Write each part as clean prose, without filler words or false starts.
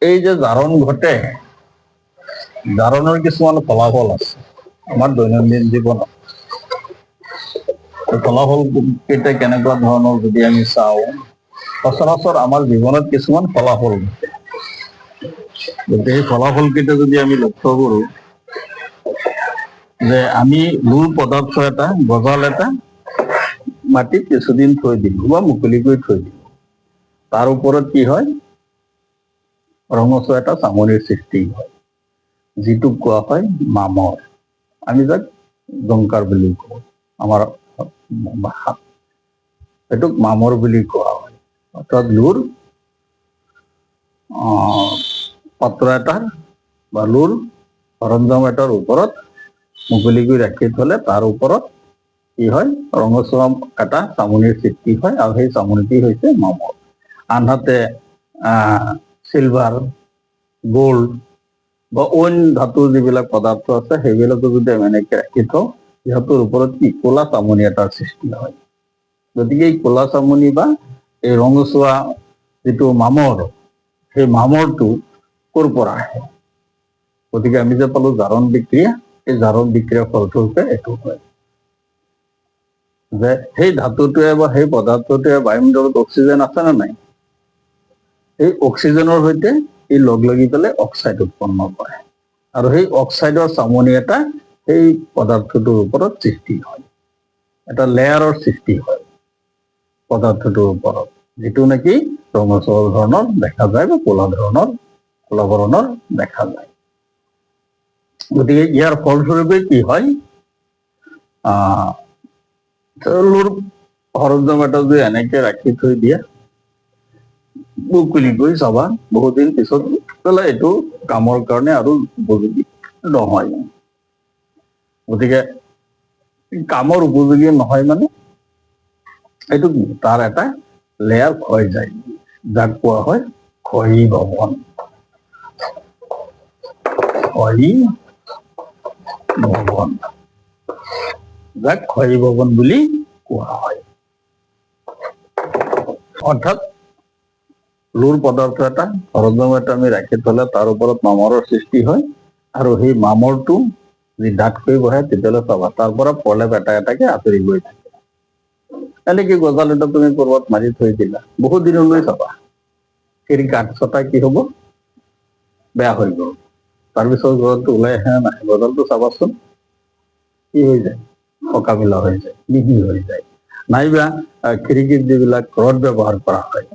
এই যে জাৰণ ঘটে, জাৰণৰ কিছুমান ফলাফল আছে আমাৰ দৈনন্দিন জীৱনত। ফলাফল কেইটা কেনেকুৱা ধৰণৰ যদি আমি চাওঁ, সচৰাচৰ আমাৰ জীৱনত কিছুমান ফলাফল ঘটে। গতিকে এই ফলাফল কেইটা যদি আমি লক্ষ্য কৰো, যে আমি লুৰ পদাৰ্থ এটা, গজাল এটা মাটিত কিছুদিন থৈ দিলো বা মুকলিকৈ থৈ দিলো, তাৰ ওপৰত কি হয়, ৰঙচুৱা এটা চামনিৰ সৃষ্টি হয়, যিটোক কোৱা হয় মামৰ। আমি যাক জংকাৰ বুলি কওঁ আমাৰ ভাষাত, এইটোক মামৰ বুলি কোৱা হয়। অৰ্থাৎ লুৰ পাত্ৰ এটাৰ বা লুৰ সৰঞ্জাম এটাৰ ওপৰত মুকলিকৈ ৰাখি থলে তাৰ ওপৰত কি হয়, ৰঙচুৱা এটা চামনিৰ সৃষ্টি হয়, আৰু সেই চামনিটি হৈছে মামৰ। আনহাতে চিলভাৰ, গোল্ড বা অইন ধাতুৰ যিবিলাক পদাৰ্থ আছে সেইবিলাকো যদি আমি এনেকে ৰাখি থওঁ, সিহঁতৰ ওপৰত কি ক'লা চামনি এটাৰ সৃষ্টি হয়। গতিকে এই ক'লা চামনি বা এই ৰঙচুৱা যিটো মামৰ, সেই মামৰটো ক'ৰ পৰা আহে? গতিকে আমি যে পালো জাৰণ বিক্ৰিয়া, এই জাৰণ বিক্ৰিয়াৰ ফলস্বৰূপে এইটো হয় যে সেই ধাতুটোৱে বা সেই পদাৰ্থটোৱে বায়ুমণ্ডলত অক্সিজেন আছে নে নাই, এই অক্সিজেনৰ সৈতে ই লগ লাগি পেলাই অক্সাইড উৎপন্ন কৰে, আৰু সেই অক্সাইডৰ চামনি এটা সেই পদাৰ্থটোৰ ওপৰত সৃষ্টি হয়, এটা লেয়াৰৰ সৃষ্টি হয় পদাৰ্থটোৰ ওপৰত, যিটো নেকি ৰঙচুৱা ধৰণৰ দেখা যায় বা ক'লা বৰণৰ দেখা যায়। গতিকে ইয়াৰ ফলস্বৰূপে কি হয়, লুৰ সৰঞ্জাম এটা যদি এনেকে ৰাখি থৈ দিয়ে মুকলিকৈ, চাবা বহুদিন পিছত পেলাই এইটো কামৰ কাৰণে আৰু উপযোগী নহয়। গতিকে কামৰ উপযোগী নহয় মানে এইটো তাৰ এটা লেয়াৰ ক্ষয় যায়, যাক কোৱা হয় ক্ষয়ী ভৱন। ক্ষয়ী ভৱন, যাক ক্ষয়ী ভৱন বুলি কোৱা হয়। অৰ্থাৎ লুৰ পদাৰ্থ এটা, সৰঞ্জাম এটা আমি ৰাখি থলে তাৰ ওপৰত মামৰৰ সৃষ্টি হয়, আৰু সেই মামৰটো যদি ডাঠকৈ বহে তেতিয়াহ'লে চাবা তাৰ পৰা প্ৰলেপ এটা এটাকে আঁতৰি গৈ থাকে। এনেকে গজাল এটা তুমি কৰবাত মাৰি থৈ দিলা, বহুত দিনলৈ চাবা সেই গাঁত ছটা কি হব, বেয়া হৈ গ'ল, তাৰপিছত গজালটো ওলাই আহে নাই, গজালটো চাবাচোন কি হৈ যায়, অকামিলা হৈ যায়, মিহি হৈ যায়। নাইবা খিৰিকীৰ যিবিলাক ৰদ ব্যৱহাৰ কৰা হয়,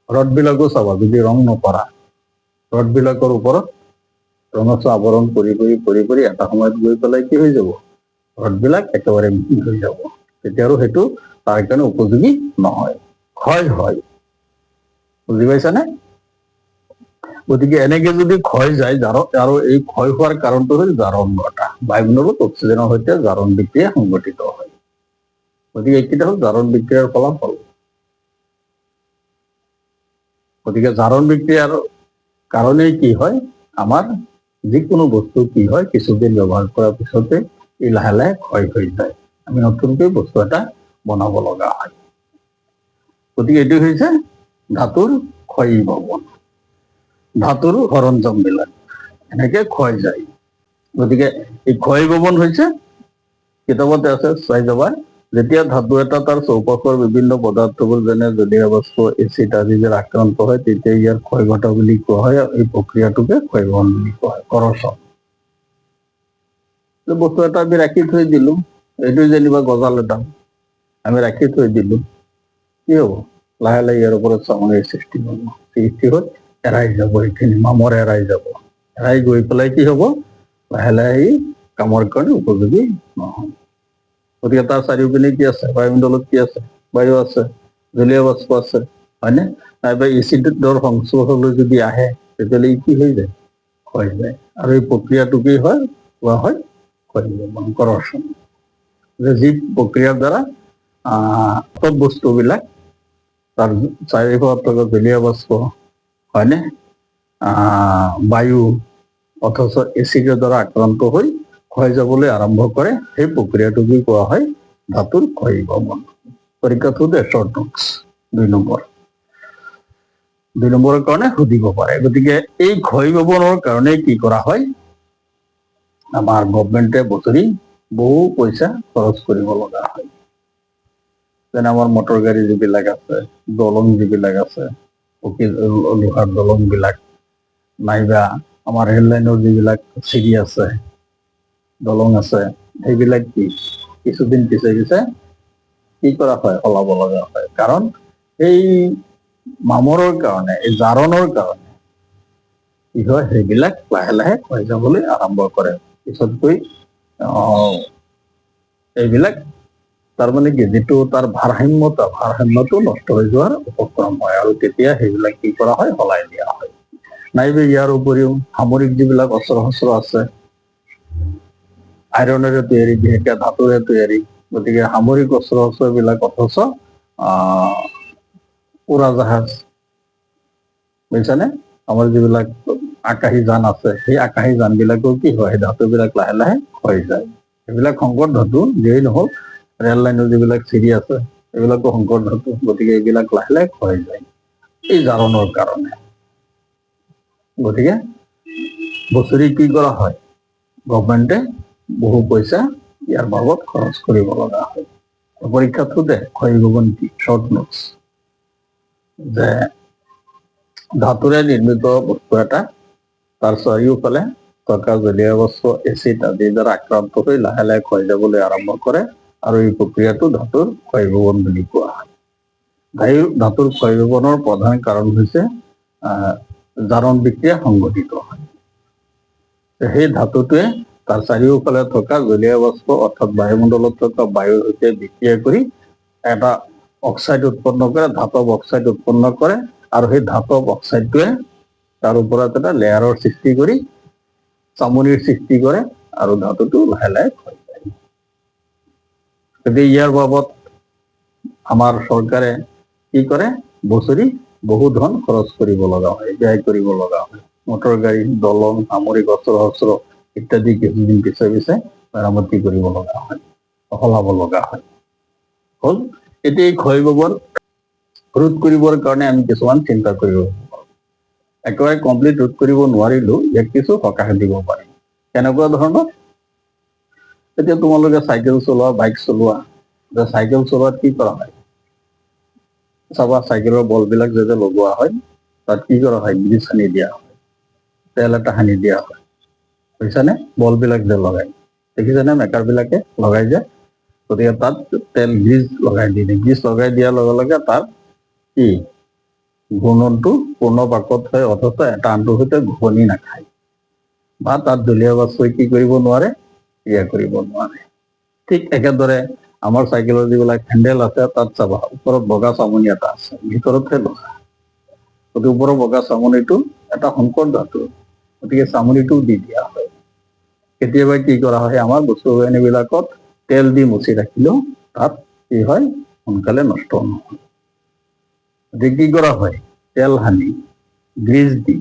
ৰদ বিলাকো চাবা যদি ৰং নকৰা, ৰদ বিলাকৰ ওপৰত ৰঙচুৱা আৱৰণ পৰি পৰি পৰি পৰি এটা সময়ত গৈ পেলাই কি হৈ যাব, ৰদ বিলাক একেবাৰে মিহি হৈ যাব, তেতিয়া আৰু সেইটো তাৰ কাৰণে উপযোগী নহয়, ক্ষয় হয়। বুজি পাইছানে? গতিকে এনেকে যদি ক্ষয় যায়, আৰু এই ক্ষয় হোৱাৰ কাৰণটো হ'ল জাৰণ ঘটা, বায়ুমণ্ডলত অক্সিজেনৰ সৈতে জাৰণ বিক্ৰিয়া সংঘটিত হয়। গতিকে এইকেইটা হ'ল জাৰণ বিক্ৰিয়াৰ ফলাফল। গতিকে জাৰণ বিক্ৰিয়াৰ কাৰণেই কি হয়, আমাৰ যিকোনো বস্তু কি হয়, কিছুদিন ব্যৱহাৰ কৰাৰ পিছতে ই লাহে লাহে ক্ষয় হৈ যায়, আমি নতুনকৈ বস্তু এটা বনাব লগা হয়। গতিকে এইটো হৈছে ধাতুৰ ক্ষয়ী ভৱন, ধাতুৰ সৰঞ্জাম বিলাক এনেকে ক্ষয় যায়। গতিকে এই ক্ষয়ী ভৱন হৈছে, কিতাপতে আছে চাই যাবা, যেতিয়া ধাতু এটা তাৰ চৌপাশৰ বিভিন্ন পদাৰ্থবোৰ যেনে জলীয় বাষ্প, এচিড আদি যে আক্ৰান্ত হয়, তেতিয়া ইয়াৰ ক্ষয় ঘটা বুলি কোৱা হয়, আৰু এই প্ৰক্ৰিয়াটোকে ক্ষয় ভৱন বুলি কোৱা হয়, কৰচন। বস্তু এটা আমি ৰাখি থৈ দিলো, এইটো যেনিবা গজাল এটা আমি ৰাখি থৈ দিলো, কি হব, লাহে লাহে ইয়াৰ ওপৰত চামনিৰ সৃষ্টি হব, সৃষ্টি হৈ এৰাই যাব, এইখিনি মামৰ এৰাই যাব, এৰাই গৈ পেলাই কি হব, লাহে লাহে ই কামৰ কাৰণে উপযোগী নহয়। গতিকে তাৰ চাৰিওপিনে কি আছে, বায়ুমণ্ডলত কি আছে, বায়ু আছে, জলীয় বাষ্প আছে, হয়নে? নাইবা এচিডৰ সংস্পৰ্শলৈ যদি আহে তেতিয়াহ'লে ই কি হৈ যায়, ক্ষয় যায়, আৰু এই প্ৰক্ৰিয়াটো কি হয়, কোৱা হয় ক্ষয়ী ভৱন, কৰচন। যি প্ৰক্ৰিয়াৰ দ্বাৰা চব বস্তুবিলাক তাৰ চাৰিওফালে থকা জলীয় বাষ্প, হয়নে, বায়ু, অথচ এচিডৰ দ্বাৰা আক্ৰান্ত হৈ ক্ষয় যাবলৈ আৰম্ভ কৰে, সেই প্ৰক্ৰিয়াটো কি কোৱা হয়, ধাতুৰ ক্ষয়ী ভৱন। পৰীক্ষাত সোধে শৰ্ট নোটছ 2 নম্বৰ। 2 নম্বৰৰ কাৰণে সুধিব পাৰে। গতিকে এই ক্ষয় ভৱনৰ কাৰণে কি কৰা হয়, আমাৰ গভৰ্ণমেণ্টে বছৰি বহু পইচা খৰচ কৰিব লগা হয়। যেনে আমাৰ মটৰ গাড়ী যিবিলাক আছে, দলং যিবিলাক আছে, লোহাৰ দলং বিলাক, নাইবা আমাৰ ৰেল লাইনৰ যিবিলাক চিৰি আছে, দলং আছে, সেইবিলাক কি কিছুদিন পিছে পিছে কি কৰা হয়, সলাব লগা হয়। কাৰণ এই মামৰৰ কাৰণে, এই জাৰণৰ কাৰণে কি হয়, সেইবিলাক লাহে লাহে ক্ষয় যাবলৈ আৰম্ভ কৰে। পিছতকৈ এইবিলাক তাৰমানে কি, যিটো তাৰ ভাৰসাম্যটো নষ্ট হৈ যোৱাৰ উপক্ৰম হয়, আৰু তেতিয়া সেইবিলাক কি কৰা হয়, সলাই দিয়া হয়। নাইবা ইয়াৰ উপৰিও সামৰিক যিবিলাক অস্ত্ৰ শস্ত্ৰ আছে, আইৰনেৰে তৈয়াৰী, বিশেষকৈ ধাতুৰে তৈয়াৰী, গতিকে সামৰিক অস্ত্ৰ শস্ত্ৰবিলাক অথচ উৰাজাহাজ, বুজিছানে, আমাৰ যিবিলাক আকাশী যান আছে, সেই আকাশী যান বিলাকো কি হয়, ধাতুবিলাক লাহে লাহে ক্ষয় যায়। সেইবিলাক সংকৰ ধাতু, যিয়েই নহওক, ৰেল লাইনৰ যিবিলাক চিৰি আছে, এইবিলাকো সংকৰ ধাতু, গতিকে এইবিলাক লাহে লাহে ক্ষয় যায় এই জাৰণৰ কাৰণে। গতিকে বছৰি কি কৰা হয়, গভৰ্ণমেণ্টে বহু পইচা ইয়াৰ বাবদ খৰচ কৰিব লগা হয়। পৰীক্ষাত সোধে ক্ষয় ভৱন কি, শৰ্ট নোটছ, যে ধাতুৰে নিৰ্মিত বস্তু এটা তাৰ চাৰিওফালে থকা জলীয় বস্তু, এচিড আদিৰ দ্বাৰা আক্ৰান্ত হৈ লাহে লাহে ক্ষয় যাবলৈ আৰম্ভ কৰে, আৰু এই প্ৰক্ৰিয়াটো ধাতুৰ ক্ষয় ভৱন বুলি কোৱা হয়। ধাতুৰ ক্ষয় ভৱনৰ প্ৰধান কাৰণ হৈছে জাৰণ বিক্ৰিয়া সংঘটিত হয়। সেই ধাতুটোৱে তাৰ চাৰিওফালে থকা জলীয় বাষ্প, অৰ্থাৎ বায়ুমণ্ডলত থকা বায়ুৰ সৈতে বিক্ৰিয়া কৰি এটা অক্সাইড উৎপন্ন কৰে, ধাতৱ অক্সাইড উৎপন্ন কৰে, আৰু সেই ধাতৱ অক্সাইডটোৱে তাৰ ওপৰত এটা লেয়াৰৰ সৃষ্টি কৰি চামনিৰ সৃষ্টি কৰে, আৰু ধাতুটো লাহে লাহে ক্ষয় যায়। গতিকে ইয়াৰ বাবদ আমাৰ চৰকাৰে কি কৰে, বছৰি বহু ধন খৰচ কৰিব লগা হয়, ব্যয় কৰিব লগা হয়। মটৰ গাড়ী, দলং, সামৰিক অস্ত্ৰ শস্ত্ৰ ইত্যাদি কিছুদিন পিছে পিছে মেৰামতি কৰিব লগা হয়, সলাব লগা হয়। হল, এতিয়া এই ক্ষয় ভৱন ৰোধ কৰিবৰ কাৰণে আমি কিছুমান চিন্তা কৰিব লাগিব। একেবাৰে কমপ্লিট ৰোধ কৰিব নোৱাৰিলেও ইয়াক কিছু সকাহ দিব পাৰিম। কেনেকুৱা ধৰণৰ, এতিয়া তোমালোকে চাইকেল চলোৱা, বাইক চলোৱা, চাইকেল চলোৱাত কি কৰা হয়, চাবা চাইকেলৰ বল বিলাক যেতিয়া লগোৱা হয়, তাত কি কৰা হয়, গ্ৰীজ সানি দিয়া হয়, তেল এটা সানি দিয়া হয়, বুজিছানে, বল বিলাক যে লগাই, দেখিছানে মেকাৰ বিলাকে লগাই যায়। গতিকে তাত তেল, গ্ৰীজ লগাই দিয়ে, গ্ৰীজ লগাই দিয়াৰ লগে লগে তাত কি ঘূৰ্ণনটো পূৰ্ণপাকত হয়, অথচ এটা আনটোৰ সৈতে ঘূৰণি নাখায়, বা তাত জলীয় বাষ্পই কি কৰিব নোৱাৰে, ক্ৰিয়া কৰিব নোৱাৰে। ঠিক একেদৰে আমাৰ চাইকেলৰ যিবিলাক হেণ্ডেল আছে, তাত চাবা ওপৰত বগা চামনি এটা আছে, ভিতৰতহে লোহা। গতিকে ওপৰৰ বগা চামনিটো এটা সংকৰ ধাতু, গতিকে চামনিটো দি দিয়া হয়। কেতিয়াবা কি কৰা হয়, আমাৰ বস্তু বাহিনী বিলাকত তেল দি মুচি ৰাখিলেও তাত কি হয়, সোনকালে নষ্ট নহয়। গতিকে কি কৰা হয়, তেল সানি, গ্ৰীজ দি,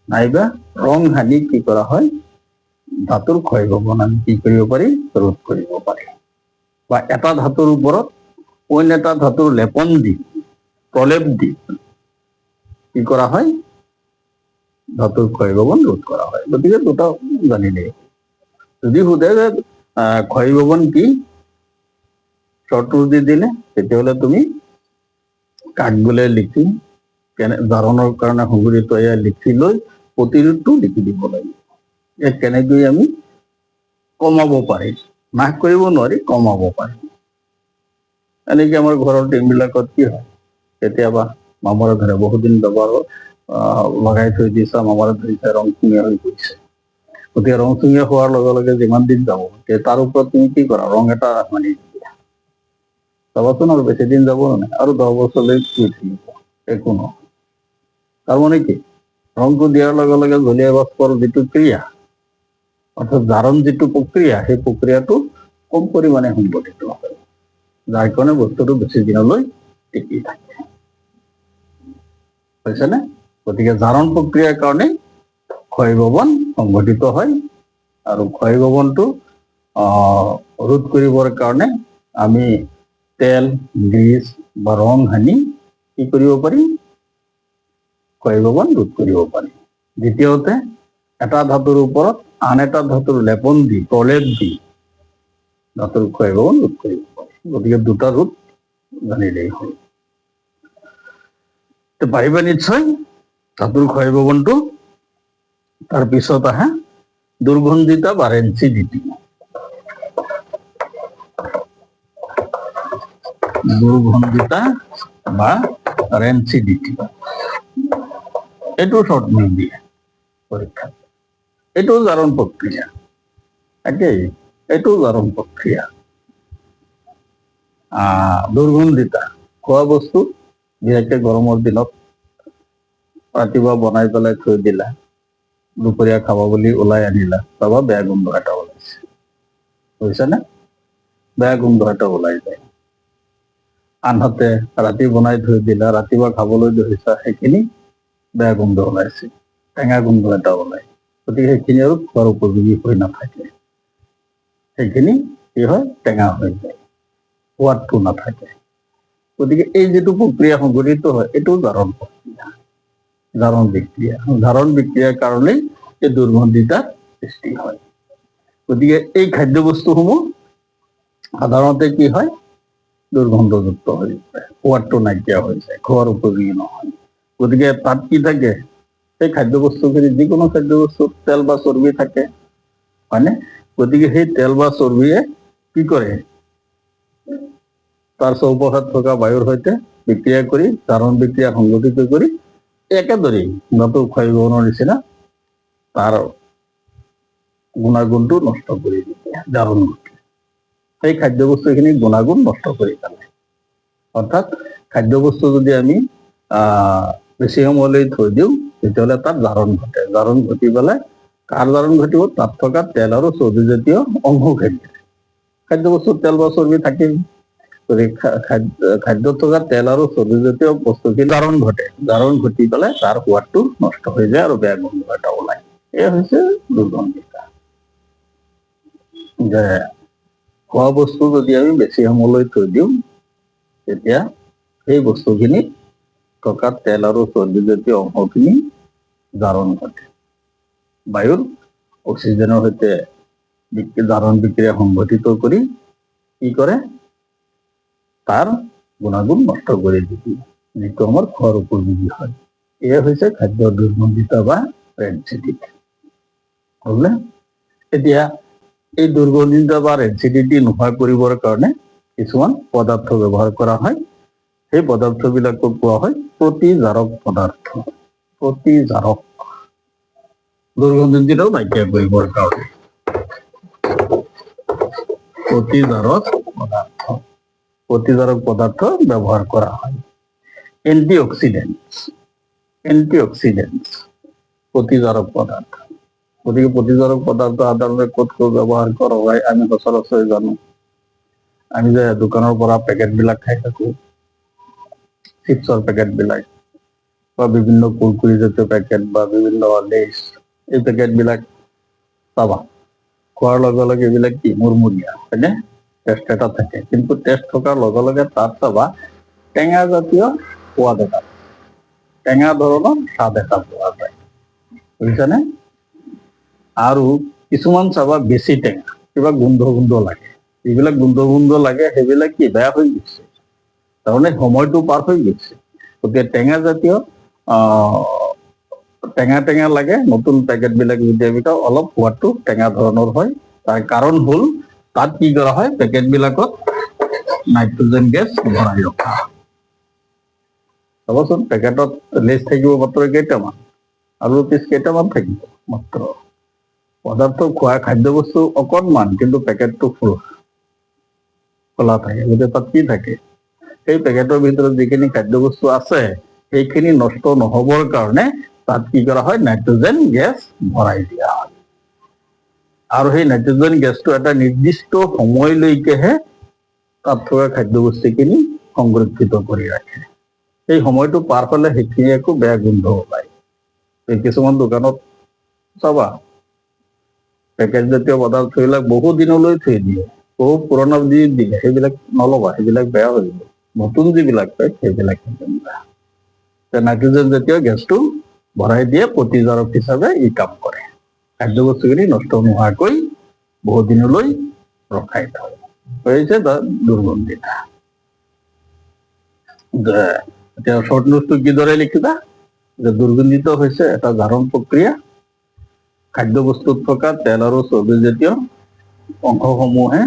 নাইবা ৰং সানি কি কৰা হয়, ধাতুৰ ক্ষয় ভৱন আমি কি কৰিব পাৰি, ৰোধ কৰিব পাৰি। বা এটা ধাতুৰ ওপৰত অন্য এটা ধাতুৰ লেপন দি, প্ৰলেপ দি কি কৰা হয়, ধাতুৰ ক্ষয় ভৱন ৰোধ কৰা হয়। গতিকে দুটা জানিলেই। যদি সোধে যে ক্ষয় ভৱন কি, শৰ্ট নোট দি দিলে, তেতিয়াহ'লে তুমি কাগজে লিখি, জাৰণৰ কাৰণে সংঘটিত এয়া লিখি লৈ প্ৰতিৰোধটো লিখি দিব লাগিব। ইয়াক কেনেকৈ আমি কমাব পাৰিম, নাশ কৰিব নোৱাৰি, কমাব পাৰিম। এনেকে আমাৰ ঘৰৰ টিম বিলাকত কি হয়, কেতিয়াবা মামৰে ধৰে, বহুত দিন ব্যৱহাৰ লগাই থৈ দিছা, মামৰে ধৰিছে, ৰং চঙীয়া হৈ গৈছে। গতিকে ৰং চঙীয়া হোৱাৰ লগে লগে যিমান দিন যাব, তাৰ ওপৰত তুমি কি কৰা, ৰং এটা সানি দিয়া, চাবাচোন আৰু বেছি দিন যাব নাই, আৰু 10 বছৰলৈ একো নহয়। তাৰমানে কি, ৰংটো দিয়াৰ লগে লগে জলীয় বাষ্পৰ যিটো ক্ৰিয়া, অৰ্থাৎ জাৰণ যিটো প্ৰক্ৰিয়া, সেই প্ৰক্ৰিয়াটো কম পৰিমাণে সংঘটিত হয়, যাৰ কাৰণে বস্তুটো বেছি দিনলৈ টিকি থাকে, বুজিছেনে। গতিকে জাৰণ প্ৰক্ৰিয়াৰ কাৰণে ক্ষয় ভৱন সংঘটিত হয়, আৰু ক্ষয় ভৱনটো ৰোধ কৰিবৰ কাৰণে আমি তেল, গ্ৰীজ বা ৰং সানি কি কৰিব পাৰি, ক্ষয় ভৱন ৰোধ কৰিব পাৰি। দ্বিতীয়তে, এটা ধাতুৰ ওপৰত আন এটা ধাতুৰ লেপন দি প্ৰলেপ দি ধাতুৰ ক্ষয় ভৱন ৰোধ কৰিব পাৰি। গতিকে দুটা ৰোধ জানিলেই হ'ল। পাৰিবা নিশ্চয় ধাতুৰ ক্ষয় ভৱনটো। তাৰপিছত আহে দুৰ্গন্ধিতা বা ৰেঞ্চিডিটি। দুৰ্গন্ধিতা বা ৰেঞ্চিডিটি, এইটো শৰ্ট নিদিয়ে পৰীক্ষাত। এইটো জাৰণ প্ৰক্ৰিয়া, একেই এইটো জাৰণ প্ৰক্ৰিয়া। দুৰ্গন্ধিতা, খোৱা বস্তু বিশেষকৈ গৰমৰ দিনত ৰাতিপুৱা বনাই পেলাই থৈ দিলা, দুপৰীয়া খাব বুলি ওলাই আনিলা, চাবা বেয়া গোন্ধ এটা ওলাইছে, বুজিছানে? বেয়া গোন্ধ এটা ওলাই যায়। আনহাতে ৰাতি বনাই থৈ দিলা, ৰাতিপুৱা খাবলৈ ধৰিছা, সেইখিনি বেয়া গোন্ধ ওলাইছে, টেঙা গোন্ধ এটা ওলাই। গতিকে সেইখিনি আৰু খোৱাৰ উপযোগী হৈ নাথাকে, সেইখিনি কি হয়, টেঙা হৈ যায়, সোৱাদটো নাথাকে। গতিকে এই যিটো প্ৰক্ৰিয়া সংঘটিত হয়, এইটো জাৰণ প্ৰক্ৰিয়া, জাৰণ বিক্ৰিয়া। জাৰণ বিক্ৰিয়াৰ কাৰণেই এই দুৰ্গন্ধিতাৰ সৃষ্টি হয়। গতিকে এই খাদ্য বস্তুসমূহ সাধাৰণতে কি হয়, দুৰ্গন্ধযুক্ত হৈ যায়, সোৱাদটো নাইকিয়া হৈ যায়, খোৱাৰ উপযোগী নহয়। গতিকে তাত কি থাকে, সেই খাদ্য বস্তুখিনি, যিকোনো খাদ্য বস্তুত তেল বা চৰ্বি থাকে, হয়নে? গতিকে সেই তেল বা চৰ্বিয়ে কি কৰে, তাৰ চৌপাশত থকা বায়ুৰ সৈতে বিক্ৰিয়া কৰি, জাৰণ বিক্ৰিয়া সংঘটিত কৰি একেদৰেই ধাতুৰ ক্ষয় ভৱনৰ নিচিনা তাৰ গুণাগুণটো নষ্ট কৰি দিয়ে, জাৰণ ঘটে। সেই খাদ্য বস্তুখিনি গুণাগুণ নষ্ট কৰি পেলায়। অৰ্থাৎ খাদ্য বস্তু যদি আমি বেছি সময়লৈ থৈ দিওঁ, তেতিয়াহ'লে তাত জাৰণ ঘটে। জাৰণ ঘটি পেলাই কাৰ জাৰণ ঘটিব, তাত থকা তেল আৰু চৰ্বিজাতীয় অংশখিনি। খাদ্য বস্তুত তেল বা চৰ্বি থাকেই, খাদ্যত থকা তেল আৰু চৰ্বিজাতীয় বস্তুখিনি জাৰণ ঘটে। জাৰণ ঘটি পেলাই তাৰ সোৱাদটো নষ্ট হৈ যায় আৰু বেয়া গোন্ধ এটা ওলায়। এয়া হৈছে দুৰ্গন্ধিতা। যে খোৱা বস্তু যদি আমি বেছি সময়লৈ থৈ দিওঁ, তেতিয়া সেই বস্তুখিনিত থকা তেল আৰু চৰ্বিজাতীয় অংশখিনি জাৰণ ঘটে। বায়ুৰ অক্সিজেনৰ সৈতে জাৰণ বিক্ৰিয়া সংঘটিত কৰি কি কৰে, তাৰ গুণাগুণ নষ্ট কৰি দিয়ে, যিটো আমাৰ খোৱাৰ উপযোগী হয়। এয়া হৈছে খাদ্যৰ দুৰ্গন্ধিতা বা ৰেঞ্চিডিটি। হ'লনে? এতিয়া এই দুৰ্গন্ধিতা বা ৰেঞ্চিডিটি নোহোৱা কৰিবৰ কাৰণে কিছুমান পদাৰ্থ ব্যৱহাৰ কৰা হয়। সেই পদাৰ্থবিলাকক কোৱা হয় প্ৰতিজাৰক পদাৰ্থ। প্ৰতিজাৰক, দুৰ্গন্ধিতাও নাইকিয়া কৰিবৰ কাৰণে প্ৰতিজাৰক পদাৰ্থ, প্ৰতিজাৰক পদাৰ্থ ব্যৱহাৰ কৰা হয়। এন্টিঅক্সিডেন্ট, এন্টিঅক্সিডেন্ট প্ৰতিজাৰক পদাৰ্থ। গতিকে প্ৰতিজাৰক পদাৰ্থ সাধাৰণতে ক'ত ক'ত ব্যৱহাৰ কৰা হয় আমি সচৰাচৰ জানো। আমি যে দোকানৰ পৰা পেকেটবিলাক খাই থাকোঁ, চিপছৰ পেকেটবিলাক বা বিভিন্ন কুৰকুৰি জাতীয় পেকেট বা বিভিন্ন লেইছ, এই পেকেটবিলাক চাবা, খোৱাৰ লগে লগে এইবিলাক কি মুৰমুৰীয়া, হয়নে? টেষ্ট এটা থাকে, কিন্তু টেষ্ট থকাৰ লগে লগে তাত চাবা টেঙা জাতীয় সোৱাদ এটা, টেঙা ধৰণৰ স্বাদ এটা পোৱা যায়, বুজিছানে? আৰু কিছুমান চাবা বেছি টেঙা, কিবা গোন্ধ গোন্ধ লাগে। যিবিলাক গোন্ধ গোন্ধ লাগে সেইবিলাক কি বেয়া হৈ গৈছে, তাৰমানে সময়টো পাৰ হৈ গৈছে। গতিকে টেঙা জাতীয় টেঙা টেঙা লাগে নতুন পেকেটবিলাক যদি আমি খাওঁ, অলপ সোৱাদটো টেঙা ধৰণৰ হয়। তাৰ কাৰণ হ'ল তাত কি কৰা হয়, পেকেটবিলাকত নাইট্ৰজেন গেছ ভৰাই ৰখা হয়। চাবচোন, পেকেটত লেজ থাকিব মাত্ৰ কেইটামান, আলুৰ পিচ কেইটামান থাকিব মাত্ৰ। পদাৰ্থ খোৱা খাদ্য বস্তু অকণমান, কিন্তু পেকেটটো খোলা থাকে। গতিকে তাত কি থাকে, সেই পেকেটৰ ভিতৰত যিখিনি খাদ্য বস্তু আছে সেইখিনি নষ্ট নহবৰ কাৰণে তাত কি কৰা হয়, নাইট্ৰজেন গেছ ভৰাই দিয়া হয়। আৰু সেই নাইট্ৰজেন গেছটো এটা নিৰ্দিষ্ট সময়লৈকেহে তাত থকা খাদ্য বস্তুখিনি সংৰক্ষিত কৰি ৰাখে। সেই সময়টো পাৰ হ'লে সেইখিনি একো বেয়া গোন্ধ ওলায়। কিছুমান দোকানত চাবা পেকেট জাতীয় পদাৰ্থবিলাক বহু দিনলৈ থৈ দিয়ে, বহু পুৰণা দি দিয়ে, সেইবিলাক নল'বা, সেইবিলাক বেয়া হৈ যাব। নতুন যিবিলাক পেক সেইবিলাক নাইট্ৰজেন জাতীয় গেছটো ভৰাই দিয়ে প্ৰতিজাৰক হিচাপে ই কাম কৰে। খাদ্যবস্তুখিনি নষ্ট নোহোৱাকৈ বহু দিনলৈ ৰখাই থয়। হৈছে দুৰ্গন্ধিতা। এতিয়া শৰ্ট নোটটো কিদৰে লিখিবা যে দুৰ্গন্ধিত হৈছে এটা জাৰণ প্ৰক্ৰিয়া। খাদ্যবস্তুত থকা তেল আৰু চৰ্বিজাতীয় অংশসমূহে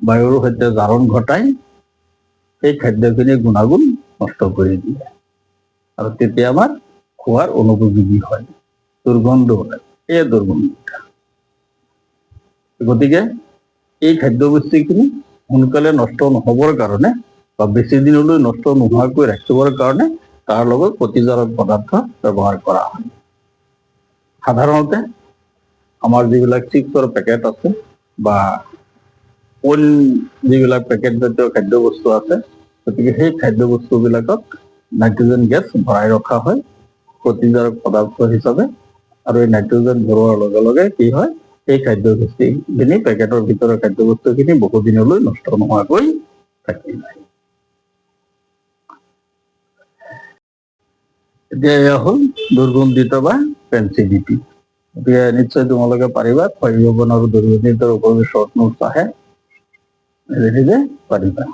বায়ুৰ সৈতে জাৰণ ঘটাই সেই খাদ্যখিনিৰ গুণাগুণ নষ্ট কৰি দিয়ে আৰু তেতিয়া আমাৰ খোৱাৰ অনুপযোগী হয়, দুৰ্গন্ধ ওলায়। এই দুৰ্গন্ধিতা। গতিকে এই খাদ্যবস্তুখিনি সোনকালে নষ্ট নহবৰ কাৰণে বা বেছি দিনলৈ নষ্ট নোহোৱাকৈ ৰাখিবৰ কাৰণে তাৰ লগত প্ৰতিজাৰক পদাৰ্থ ব্যৱহাৰ কৰা হয়। সাধাৰণতে আমাৰ যিবিলাক চিপছৰ পেকেট আছে বা অইন যিবিলাক পেকেট জাতীয় খাদ্যবস্তু আছে, গতিকে সেই খাদ্যবস্তুবিলাকত নাইট্ৰজেন গেছ ভৰাই ৰখা হয় প্ৰতিজাৰক পদাৰ্থ হিচাপে। আৰু এই নাইট্ৰজেন ভৰোৱাৰ লগে লগে কি হয়, সেই খাদ্যবস্তুখিনি পেকেটৰ ভিতৰৰ খাদ্যবস্তুখিনি বহুদিনলৈ নষ্ট নোহোৱাকৈ থাকি যায়। এতিয়া এয়া হ'ল দুৰ্গন্ধিত বা পেঞ্চিডিটি। এতিয়া নিশ্চয় তোমালোকে পাৰিবা, ক্ষয় যৌৱন আৰু দুৰ্গন্ধিতৰ ওপৰত শৰ্ট নোটছ আহে, লিখিলে পাৰিবা।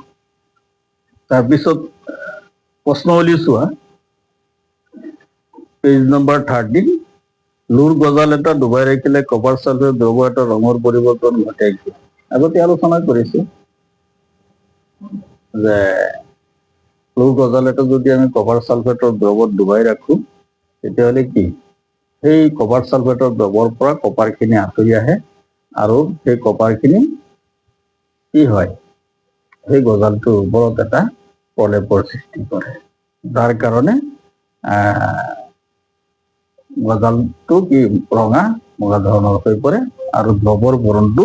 তাৰপিছত প্ৰশ্নৱলী চোৱা, পেজ নম্বৰ 13। লুৰ গজাল এটা ডুবাই ৰাখিলে কপাৰ ছালফেট দ্ৰৱ এটা ৰঙৰ পৰিৱৰ্তন ঘটে কি? আগতে আলোচনা কৰিছো যে লুৰ গজাল এটা যদি আমি কপাৰ ছালফেটৰ দ্ৰৱত ডুবাই ৰাখো তেতিয়াহ'লে কি সেই কপাৰ ছালফেটৰ দ্ৰৱৰ পৰা কপাৰখিনি আঁতৰি আহে আৰু সেই কপাৰখিনি কি হয়, সেই গজালটোৰ ওপৰত এটা প্ৰলেপৰ সৃষ্টি কৰে, যাৰ কাৰণে গজালটো কি ৰঙা মুগা ধৰণৰ হৈ পৰে আৰু দ্ৰৱৰ বৰণটো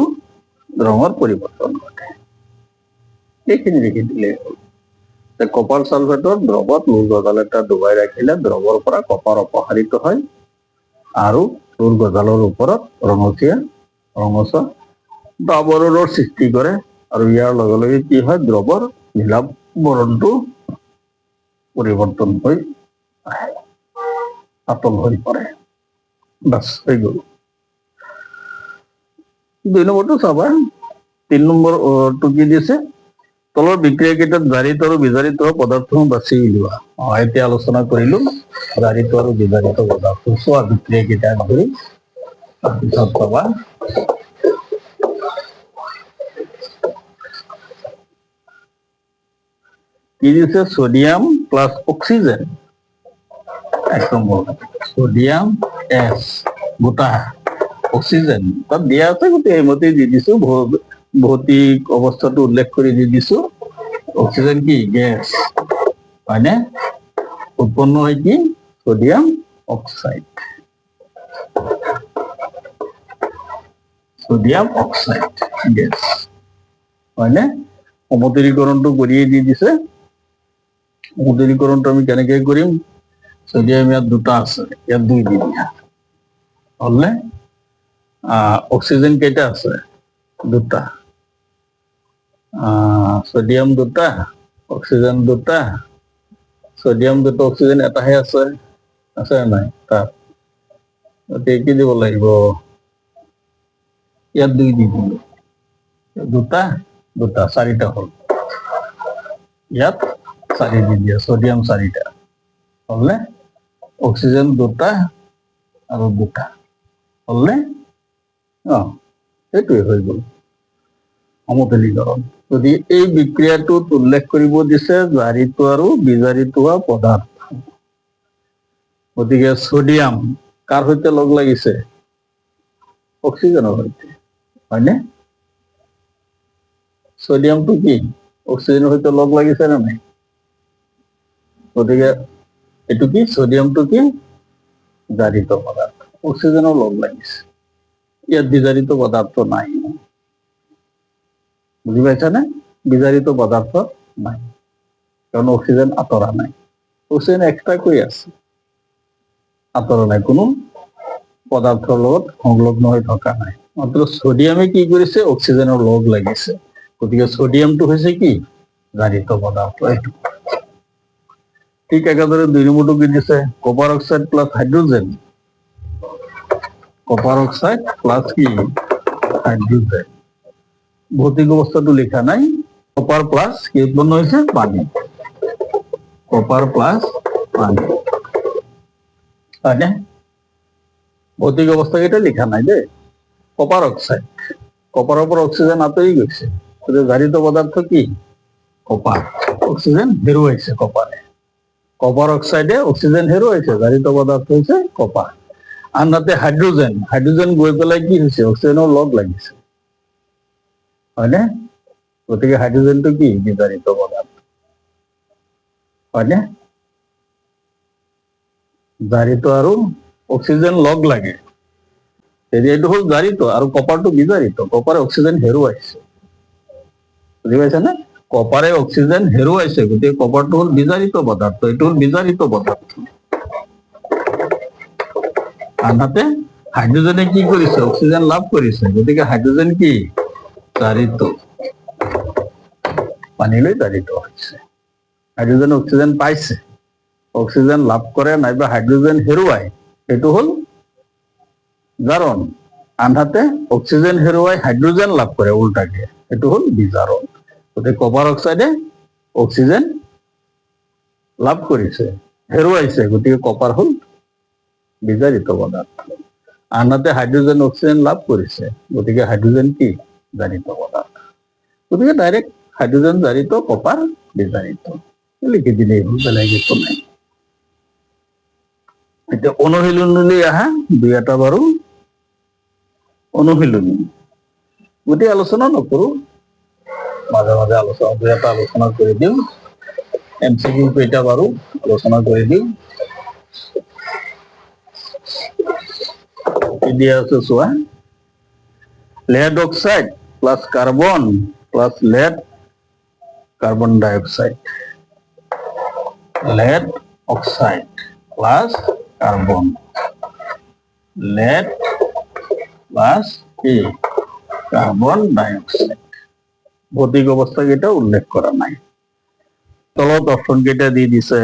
ৰঙৰ পৰিৱৰ্তন ঘটে। এইখিনি লিখি দিলে হ'ল। কপাৰ ছালফেটৰ দ্ৰৱত লুৰ গজাল এটা ডুবাই ৰাখিলে দ্ৰৱৰ পৰা কপাৰ অপসাৰিত হয় আৰু লুৰ গজালৰ ওপৰত ৰঙচুৱা আৱৰণৰ সৃষ্টি কৰে আৰু ইয়াৰ লগে লগে কি হয়, দ্ৰৱৰ নীলা বৰণটো পৰিৱৰ্তন হৈ আহে, পাতল হৈ পৰে। বাছ হৈ গ'ল। 2 নম্বৰটো চাবা। 3 নম্বৰটো কি দিছে, তলৰ বিক্ৰিয়াকেইটাত জাৰিত আৰু বিজাৰিত হোৱা পদাৰ্থসমূহ বাছি উলিওৱা। এতিয়া আলোচনা কৰিলো জাৰিত আৰু বিজাৰিত পদাৰ্থ। চোৱা বিক্ৰিয়াকেইটা ধৰি তাৰপিছত পাবা কি দিছে, sodium plus oxygen. 1 number sodium S গোটা, অক্সিজেন তাত দিয়া আছে, গোটেই সেইমতে দি দিছো, ভৌতিক অৱস্থাটো উল্লেখ কৰি দি দিছো। অক্সিজেন কি গেছ হয়নে, উৎপন্ন হয় কি sodium oxide. Sodium oxide gas হয়নে। সমতলীকৰণটো কৰিয়ে দি দিছে। সমতলীকৰণটো আমি কেনেকে কৰিম, সোডিয়াম ইয়াত 2টা আছে, ইয়াত 2 দি দিয়া হলনে। অক্সিজেন কেইটা আছে, 2টা। সোডিয়াম 2টা, অক্সিজেন 2টা। সোডিয়াম 2টা, অক্সিজেন এটাহে আছে নাই তাত, গতিকে কি দিব লাগিব, ইয়াত 2 দি দিলো, 2টা 4টা হ'ল, ইয়াত 4 দি দিয়া, সোডিয়াম 4টা হলনে। অক্সিজেন 2টা আৰু 2টা হলনে, সেইটোৱে হৈ গ'ল সমতলীকৰণ। যদি এই বিক্ৰিয়াটোত উল্লেখ কৰিব দিছে জাৰিত আৰু বিজাৰিত হোৱা পদাৰ্থ, গতিকে সোডিয়াম কাৰ সৈতে লগ লাগিছে, অক্সিজেনৰ সৈতে হয়নে। সোডিয়ামটো কি অক্সিজেনৰ সৈতে লগ লাগিছে নে নাই, গতিকে এইটো কি সোডিয়ামটো কি জাৰিত পদাৰ্থ, অক্সিজেনৰ লগ লাগিছে। ইয়াত বিজাৰিত পদাৰ্থ নাই, বুজি পাইছানে, বিজাৰিত পদাৰ্থ নাই কাৰণ অক্সিজেন আঁতৰা নাই, অক্সিজেন এক্সট্ৰাকৈ আছে, আঁতৰা নাই, কোনো পদাৰ্থৰ লগত সংলগ্ন হৈ থকা নাই। মাত্ৰ সোডিয়ামে কি কৰিছে, অক্সিজেনৰ লগ লাগিছে, গতিকে সোডিয়ামটো হৈছে কি জাৰিত পদাৰ্থ। এইটো ঠিক একেদৰে 2 নম্বৰটো কি দিছে copper oxide plus hydrogen copper oxide plus কি হাইড্রোজেন ভৌতিক অবস্থাটো লেখা নাই কপার প্লাস কি উৎপন্ন হয়েছে পানি কপার প্লাস পানি ভৌতিক অবস্থা এটা লেখা নাই যে কপার অক্সাইড কপারের উপর অক্সিজেন আতই গেছে জারিত পদার্থ কি কপার অক্সিজেন হেরুয়াইছে কপারে কপার অক্সাইডে অক্সিজেন হেরুয়াইছে জারিত পদার্থ হয়েছে কপার আনহাতে হাইড্রোজেন হাইড্রোজেন গৈ পেলাই কি হৈছে অক্সিজেনৰ লগ লাগিছে হয়নে গতিকে হাইড্ৰোজেনটো কি বিজাৰিত পদাৰ্থ হয়নে জাৰিত আৰু অক্সিজেন লগ লাগে এইটো হল জাৰিত আৰু কপাৰটো বিজাৰিত কপাৰে অক্সিজেন হেৰুৱাইছে বুজি পাইছে না কপাৰে অক্সিজেন হেৰুৱাইছে গতিকে কপাৰটো হল বিজারিত পদার্থ এইটো হল বিজারিত পদার্থ আনহাতে হাইড্রোজেনে কি করেছে অক্সিজেন লাভ করেছে গতিকে হাইড্রোজেন কি জারিত পানিলৈ জারিত হয়েছে হাইড্রোজেন অক্সিজেন পাইছে অক্সিজেন লাভ করে নাইবা হাইড্রোজেন হেৰুৱাই এটো হল জাৰণ আনহাতে অক্সিজেন হেৰুৱাই হাইড্ৰোজেন লাভ কৰে উল্টাকে এটো হল বিজাৰণ গতিকে কপাৰ অক্সাইডে অক্সিজেন লাভ কৰেছে হেৰুৱাইছে গতিকে কপার হল বিজারিত পদার্থ আনহাতে হাইড্রোজেন অক্সিজেন লাভ করেছে গতিকে হাইড্রোজেন কি জারিত পদার্থ গতিকে ডাইরেক্ট হাইড্রোজেন জারিত কপার বিজারিত লিখে দিলে বেলেগ একো নাই এতিয়া অনুশীলনলৈ আহা দুই এটা বাৰু অনুশীলনী গোটেই আলোচনা নকৰো মাজে মাজে আলোচনা দুই এটা আলোচনা কৰি দিওঁ এমসিকিউ কেইটা বাৰু আলোচনা কৰি দিওঁ দিয়া আছে চোৱা lead oxide plus carbon plus lead carbon dioxide lead oxide plus carbon lead plus carbon dioxide ভৌতিক অবস্থা কেইটা উল্লেখ করা নাই তলত অপশন কেইটা দি দিছে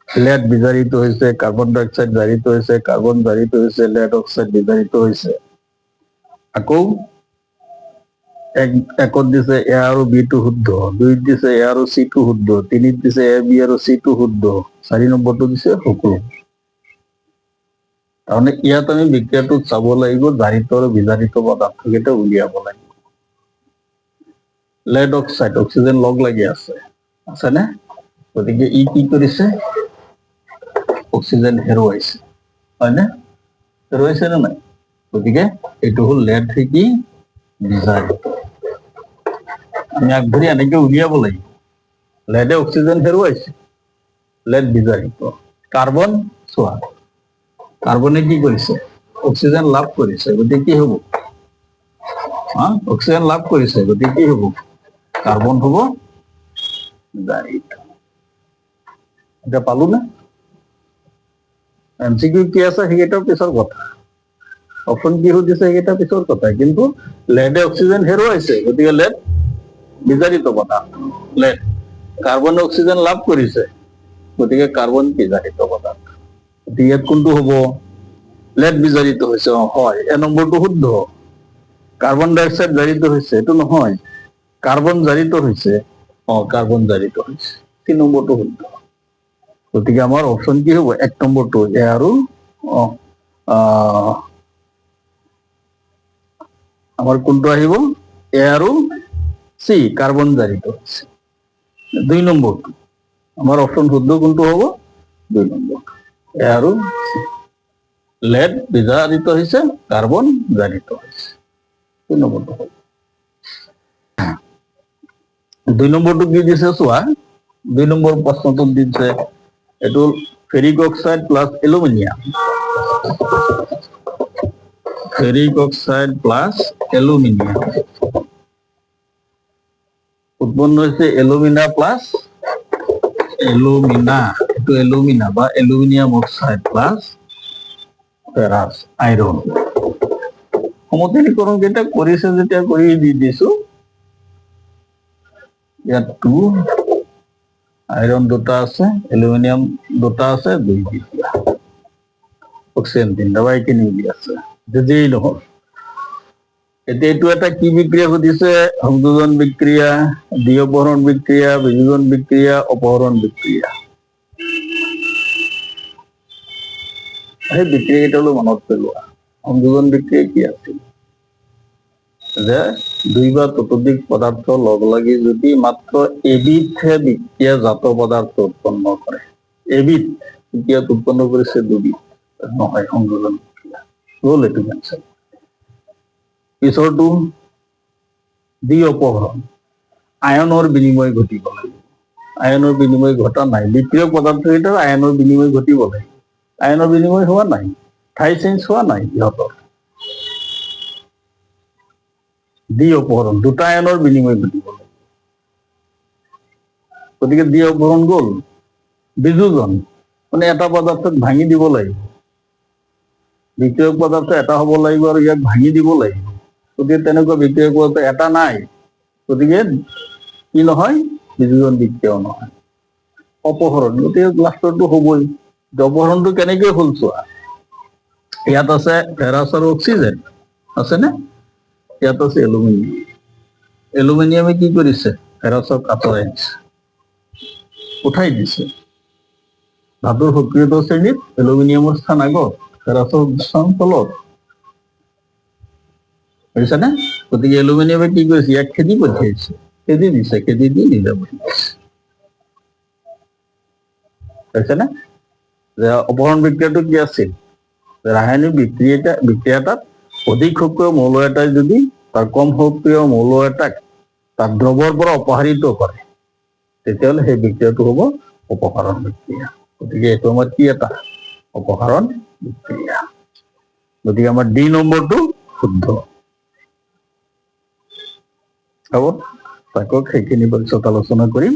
lead বিজারিত হয়েছে কার্বন ডাই অক্সাইড জারিত হয়েছে কার্বন জারিত হয়েছে lead oxide বিজারিত হয়েছে আকৌ একত দিছে এ আৰু বি টু শুদ্ধ দুইত দিছে এ আৰু সি টু শুদ্ধ তিনিত দিছে এ বি আৰু সি টু শুদ্ধ 4 নম্বৰটো দিছে সকলো তাৰমানে ইয়াত আমি বিক্ৰিয়াটোত চাব লাগিব জাৰিত আৰু বিজাৰিত পদাৰ্থ কেইটা উলিয়াব লাগিব lead oxide অক্সিজেন লগ লাগি আছে না গতিকে ই কি কৰিছে অক্সিজেন হেৰুৱাইছে হয় না হেৰুৱাইছে না নাই গতিকে এইটো হল lead কি বিজাৰিত আমি আগধৰি এনেকে উলিয়াব লাগিব lead অক্সিজেন হেৰুৱাইছে lead বিজাৰিত কাৰ্বন চোৱা কাৰ্বনে কি কৰিছে অক্সিজেন লাভ কৰিছে গতিকে কি হ'ব অক্সিজেন লাভ কৰিছে গতিকে কি হ'ব কাৰ্বন হ'ব জাৰিত এটা পালো না এমসিকিউ কি আছে সেইটা পিছৰ কথা অপশন কি হচ্ছে সেইটা পিছৰ কথা কিন্তু lead অক্সিজেন হেৰুৱাইছে গতিকে lead বিজাৰিত পদাৰ্থ lead কাৰ্বন অক্সিজেন লাভ কৰিছে গতিকে কাৰ্বন বিজাৰিত পদাৰ্থ ইয়াত কোনটো হ'ব lead বিজাৰিত হৈছে হয় এ নম্বৰটো শুদ্ধ কাৰ্বন ডাই অক্সাইড জাৰিত হৈছে এটো নহয় কাৰ্বন জাৰিত হৈছে কাৰ্বন জাৰিত হৈছে 3 নম্বৰটো শুদ্ধ গতিকে আমাৰ অপশন কি হ'ব 1 নম্বৰটো এ আৰু আমাৰ কোনটো আহিব এ আৰু সি কাৰ্বন জাৰিত হৈছে 2 নম্বৰটো আমাৰ অপশন শুদ্ধ কোনটো হ'ব 2 নম্বৰ এ আৰু lead বিজাৰিত হৈছে কাৰ্বন জাৰিত হৈছে 2 নম্বৰটো 2 নম্বৰটো কি দিছে চোৱা 2 নম্বৰ প্ৰশ্নটো দিছে এটো ferric oxide plus aluminium ferric oxide plus aluminium উৎপন্ন হয়েছে অ্যালুমিনা প্লাস অ্যালুমিনা এটো অ্যালুমিনা বা aluminium oxide plus ferrous iron সমতুলীকরণ কেইটা কৰিছে যেতিয়া কৰি দি দিছো ইয়াত 2 আইৰণ দুটা আছে, এলুমিনিয়াম দুটা আছে, 2 বিক্ৰিয়া, অক্সিজেন 3টা বা এইখিনি মিলি আছে, যেই নহওক। এতিয়া এইটো এটা কি বিক্রিয়া ঘটিছে? সংযোজন বিক্রিয়া, দ্বিঅপহরণ বিক্রিয়া, বিযোজন বিক্রিয়া, অপহরণ বিক্রিয়া। সেই বিক্রিয়াকেইটালৈ মনত পেলোৱা। সংযোজন বিক্রিয়া কি আছিল? যে 2 বা ততোধিক পদার্থ লগ লাগি যদি মাত্র এবিধে বিক্রিয়াজাত পদার্থ উৎপন্ন করে, এবিধ বিক্রিয়া উৎপন্ন করেছে 2 বিধ, নহয় সংযোজন বিক্রিয়া। হল এইটো ক্যান্সেল। পিছৰটো দ্বিঅপহৰণ, আয়নৰ বিনিময় ঘটিব লাগিব। আয়নৰ বিনিময় ঘটা নাই, বিক্ৰিয়ক পদাৰ্থকেইটাৰ আয়নৰ বিনিময় ঘটিব লাগিব। আয়নৰ বিনিময় হোৱা নাই, ঠাই চেঞ্জ হোৱা নাই ইহঁতৰ। দ্বিঅপহৰণ, 2টা আয়নৰ বিনিময় ঘটিব লাগিব। গতিকে দ্বিঅপহৰণ গ'ল। বিযোজন মানে এটা পদাৰ্থক ভাঙি দিব লাগিব, বিক্ৰিয়ক পদাৰ্থ এটা হ'ব লাগিব আৰু ইয়াক ভাঙি দিব লাগিব। গতিকে তেনেকুৱা বিক্ৰিয়ক পদাৰ্থ এটা নাই, গতিকে কি নহয়? বিযোজন বিক্ৰিয়াও নহয়। অপহৰণ, গতিকে লাষ্টৰটো হ'বই। অপহৰণটো কেনেকৈ হ'ল চোৱা। ইয়াত আছে ফেৰাছ আৰু অক্সিজেন, আছেনে? ইয়াত আছে এলুমিনিয়াম। এলুমিনিয়ামে কি কৰিছে? ফেৰাছক আঁতৰাই দিছে, উঠাই দিছে। ধাতুৰ সক্ৰিয়তা শ্ৰেণীত এলুমিনিয়ামৰ স্থান আগত, ফেৰাছৰ স্থান তলত, বুজিছানে? গতিকে এলুমিনিয়ামে কি কৰিছে? ইয়াক খেদি পঠিয়াইছে, খেদি দিছে, খেদি দি নিজে পঠিয়াইছে, বুজিছানে? যে অপহরণ বিক্রিয়াটো কি আছিল? রাসায়নিক বিক্রিয়া এটাত অধিক সক্রিয় মৌল এটাই যদি তার কম সক্রিয় মৌল এটাক তার দ্রবর পৰা অপসাৰিত কৰে, তেতিয়াহ'লে সেই বিক্ৰিয়াটো হ'ব অপসাৰণ বিক্ৰিয়া। গতিকে এইটো আমাৰ কি এটা? অপসাৰণ বিক্ৰিয়া। গতিকে আমাৰ ডি নম্বৰটো শুদ্ধ হ'ব। তাকক সেইখিনি পিছত আলোচনা কৰিম।